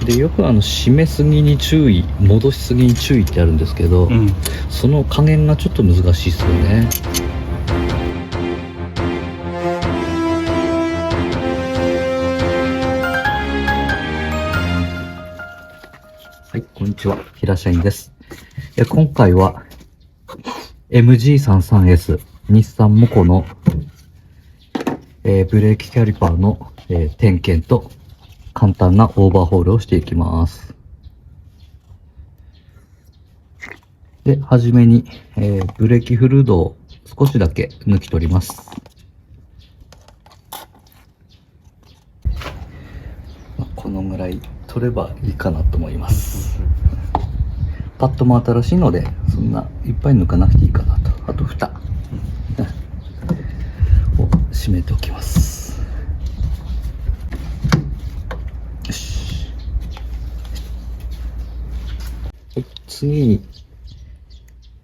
でよく締めすぎに注意、戻しすぎに注意ってあるんですけど、その加減がちょっと難しいですよね。はい、こんにちは、平社員です。今回は MG33S 日産モコの、ブレーキキャリパーの、点検と簡単なオーバーホールをしていきます。で、はじめに、ブレーキフルードを少しだけ抜き取ります。このぐらい取ればいいかなと思います。パッドも新しいので、そんないっぱい抜かなくていいかなと。あと蓋を閉めておきます。よし。はい、次に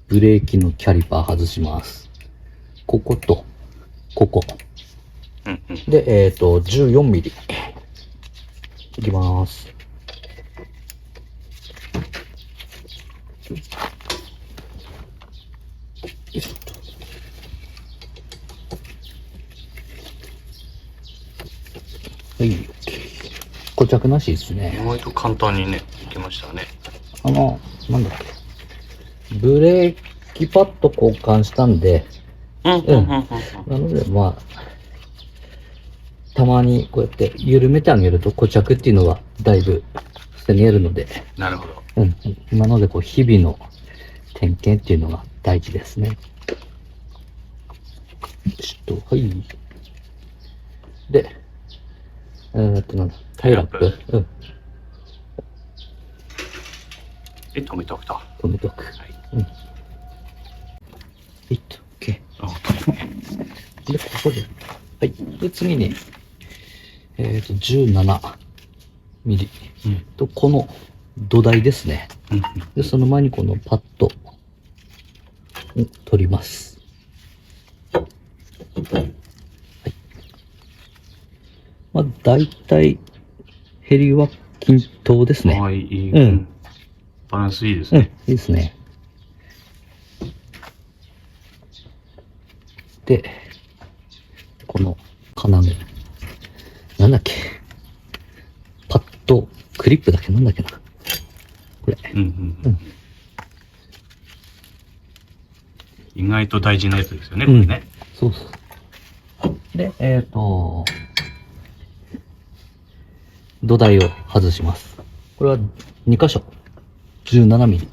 ブレーキのキャリパー外します。こことここで、14ミリいきます。よいしょ。はい、固着なしですね。意外と簡単にね、いけましたね。なんだっけ。ブレーキパッド交換したんで、なので、たまにこうやって緩めてあげると固着っていうのはだいぶ防げるので。なるほど。なので、日々の点検っていうのが大事ですね。はい。で、タイラップ。で、止めておくと。止めておく。はい。OK。で、ここで。はい。で、次に、17ミリと、この土台ですね。で、その前にこのパッドを取ります。はい。大体、ヘリは均等ですね。いい。バランスいいですね。いいですね。で、この金具。なんだっけ。パッド、クリップだっけなんだっけな。これ。意外と大事なやつですよね、これね。そうそう。で、土台を外します。これは2箇所。17ミリ。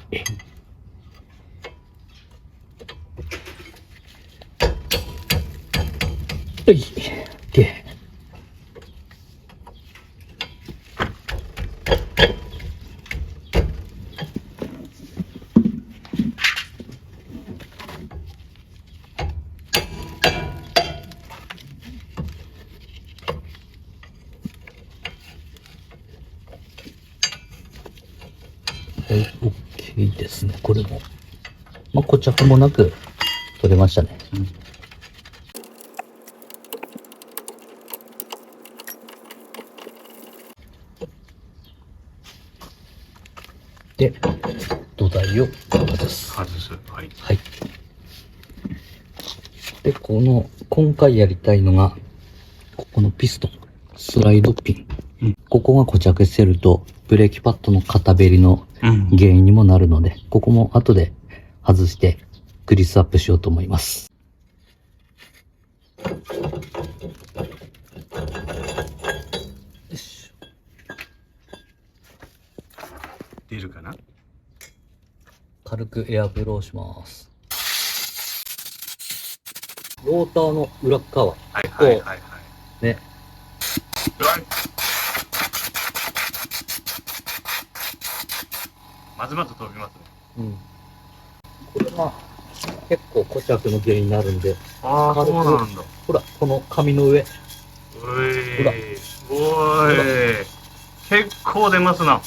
はい。で、はい、OK ですね。これも。固着もなく取れましたね。で、土台を外す。はい。はい。で、今回やりたいのが、ここのピストン、スライドピン。ここが固着してると、ブレーキパッドの片べりの原因にもなるので、ここも後で外してグリスアップしようと思います。よし。出るかな？軽くエアブローします。ローターの裏側と、ね。まずまず飛びますね。これが結構固着の原因になるんで。ああ、そうなんだ。ほら、この紙の上。ほら。おい。結構出ますな。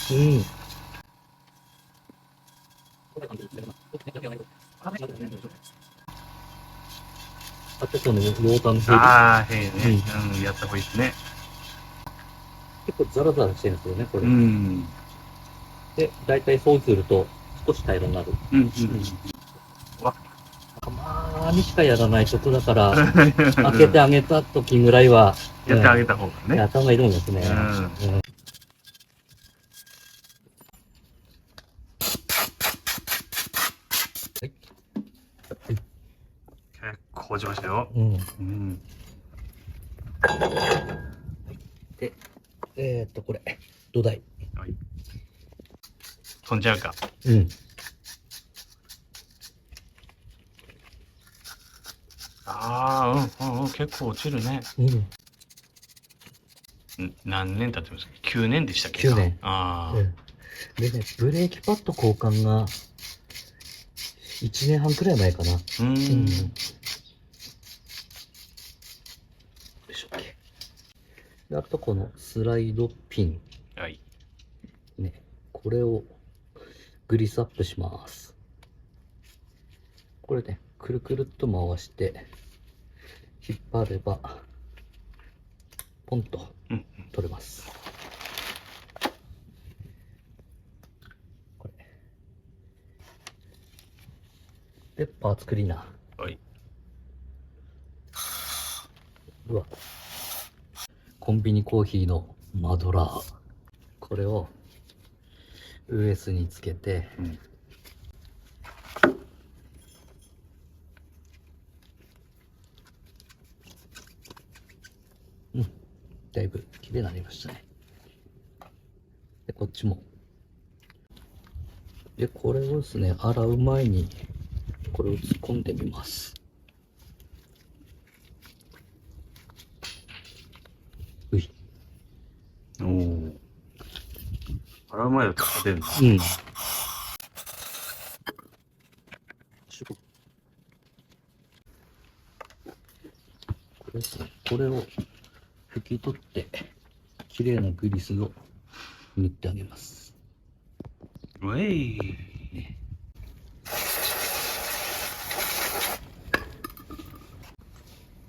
あとこのローターの方で。へえね。やった方がいいですね。結構ザラザラしてるんですよね、これ。うん。で、大体そうすると少し平らになる。うん。うん。たまにしかやらないことだから、開けてあげた時ぐらいは、やってあげた方がね。やった方がいいと思いますね。うん結構落ちましたよ。うん。うん。で、これ、土台。はい。飛んじゃうか。うん。ああ、うん、結構落ちるね。うん。何年経ってますか？ 9 年でしたっけ9年。ああ。うん。でね、ブレーキパッド交換が1年半くらい前かな。うーん。よいしょ。であとこのスライドピン。はい。ね。これをグリスアップします。これね、くるくるっと回して引っ張れば、ポンとうん。取れます。これ。で、パーツクリーナー。はい。うわ。コンビニコーヒーのマドラー。これを US につけて、うん。だいぶ綺麗になりましたね。で、こっちも。で、これをですね、洗う前に、これを突っ込んでみます。うい。おお。洗う前だと出るんだ。うん。これですね、これを拭き取って、綺麗なグリスを塗ってあげます。ウェイ。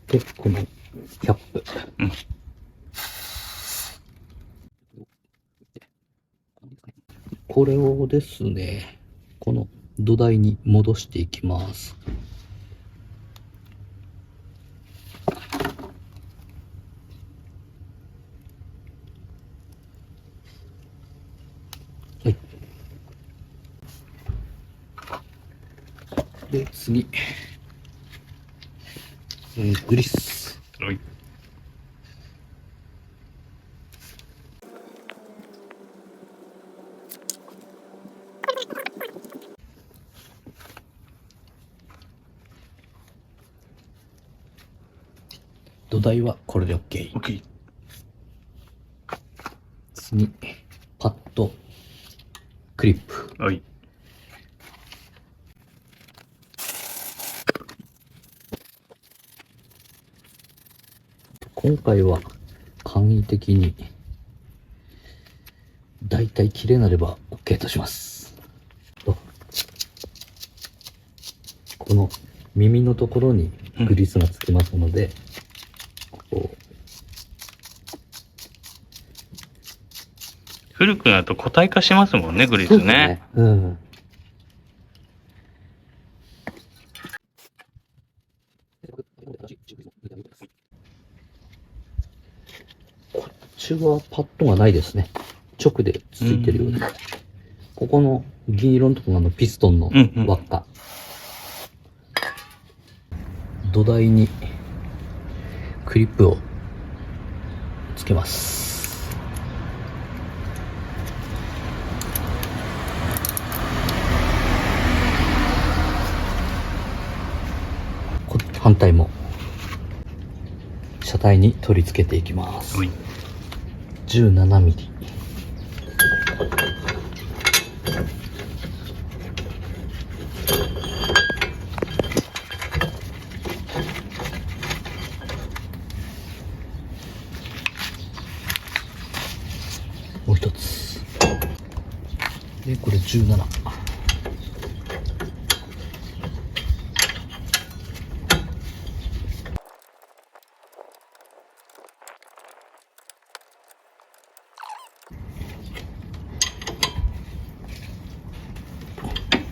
で、このキャップ。うん。これをですね、この土台に戻していきます。はい。で、次。グリス。はい。土台はこれで OK。オッケー。次、パッド、クリップ。はい。今回は簡易的にだいたい綺麗になれば OK とします。この耳のところにグリスがつきますので、こ古くなると固体化しますもんね、グリうスね。うん。こっちはパッドがないですね。直でついてるようです。ここの銀色のところのピストンの輪っか。土台にクリップをつけます。反対も車体に取り付けていきます。17ミリ。もう一つ。で、これ17。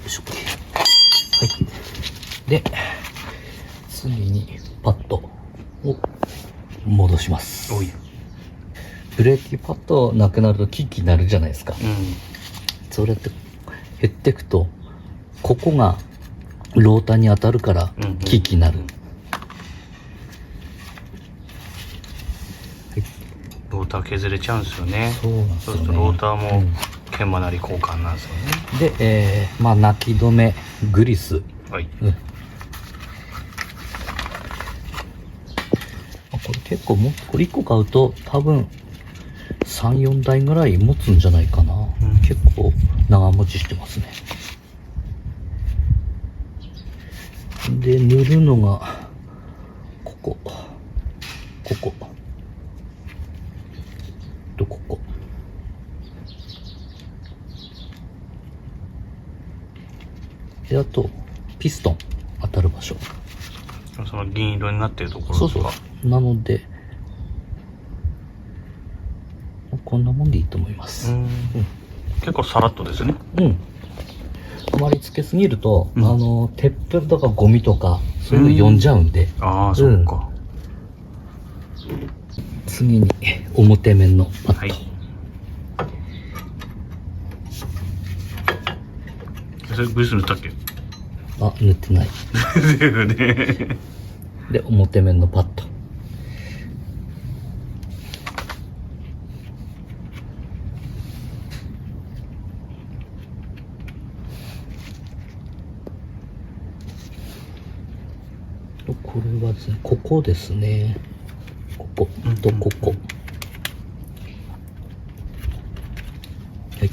よし、OK。はい。で、次にパッドを戻します。おい。ブレーキパッドなくなるとキッキになるじゃないですか。それって減ってくと、ここがローターに当たるからキッキになる。ローター削れちゃうんですよね。そうなんですよね。そうするとローターも研磨なり交換なんですよね。で、まあ泣き止めグリス。はい。これ結構これ1個買うと多分3、4台ぐらい持つんじゃないかな。結構長持ちしてますね。で、塗るのがこことここ。で、あとピストン当たる場所。その銀色になってるところそうそう。なのでこんなもんでいいと思います。結構さらっとですね。あまりつけすぎると、鉄粉とかゴミとかそういうの読んじゃうんで。ああ、そうか。次に表面のパッド。それグリス塗ったっけ？あ、塗ってない。で、表面のパッド。これはですね、ここですね。こことここ。はい。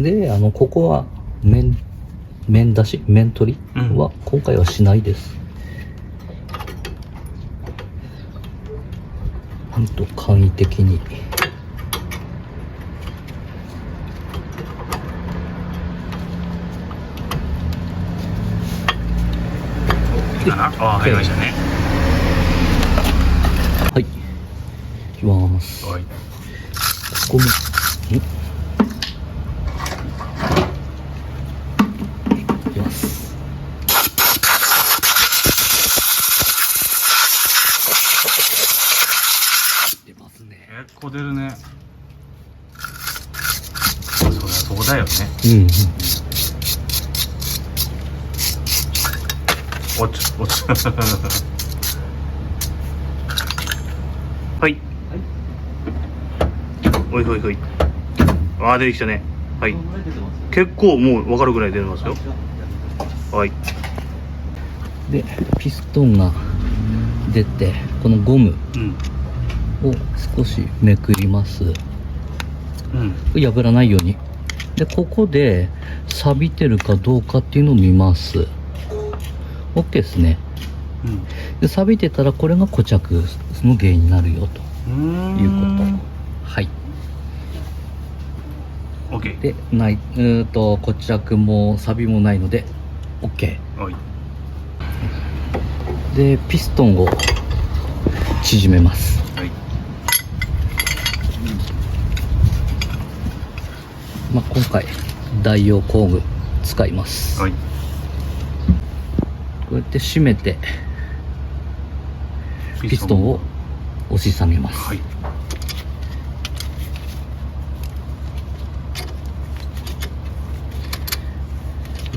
で、ここは面出し、面取りは今回はしないです。簡易的に。ああ、入りましたね。はい。いきます。はい。ここも、いきます。出ますね。結構出るね。そりゃそうだよね。落ちはい。おいほいほい。ああ、出てきたね。はい。結構もう分かるぐらい出てますよ。はい。で、ピストンが出て、このゴムを少しめくります。破らないように。で、ここで錆びてるかどうかっていうのを見ます。OK ですね。で、錆びてたらこれが固着の原因になるよということ。はい。OK。で、固着も錆びもないので OK。はい。で、ピストンを縮めます。はい。まあ、今回代用工具使います。はい。こうやって締めてピストンを押し下げます。はい。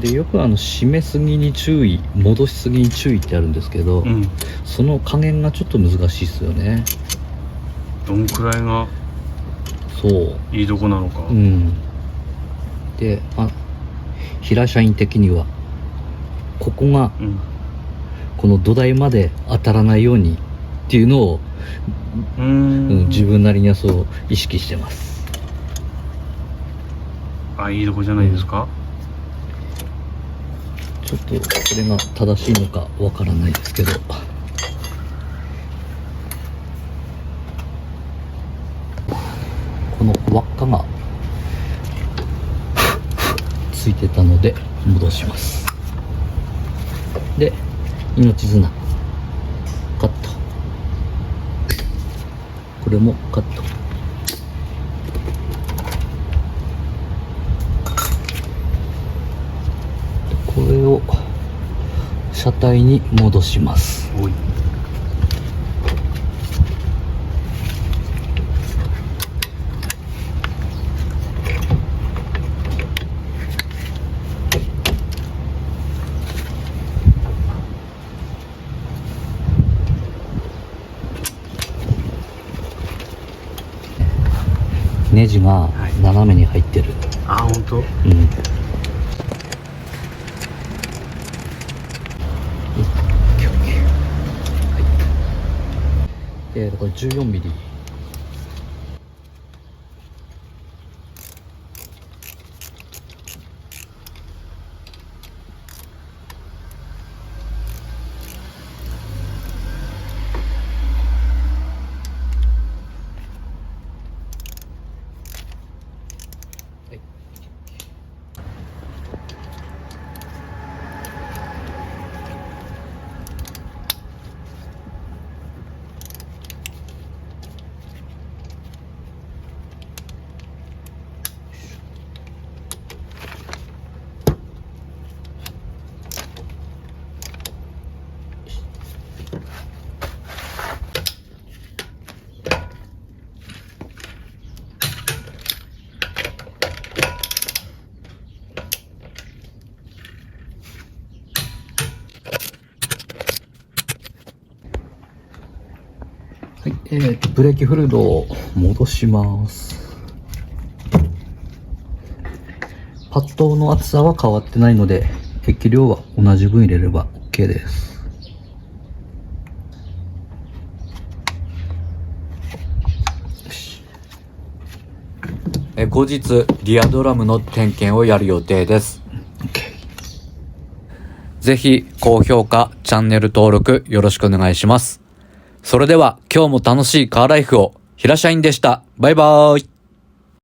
で、よく締めすぎに注意、戻しすぎに注意ってあるんですけど、その加減がちょっと難しいですよね。どんくらいがいいとこなのか。で、平社員的にはここが、この土台まで当たらないようにっていうのを自分なりにはそう意識してます。あ、いいとこじゃないですか。ちょっとこれが正しいのかわからないですけど、この輪っかがついてたので戻します。で、命綱カット、これもカット。これを車体に戻します。おい。ネジが斜めに入ってる。あ、本当？うん。これ14ミリ。はい、ブレーキフルードを戻します。パッドの厚さは変わってないので、液量は同じ分入れれば OK です。後日、リアドラムの点検をやる予定です。ぜひ、高評価、チャンネル登録よろしくお願いします。それでは今日も楽しいカーライフを。平社員でした。バイバーイ。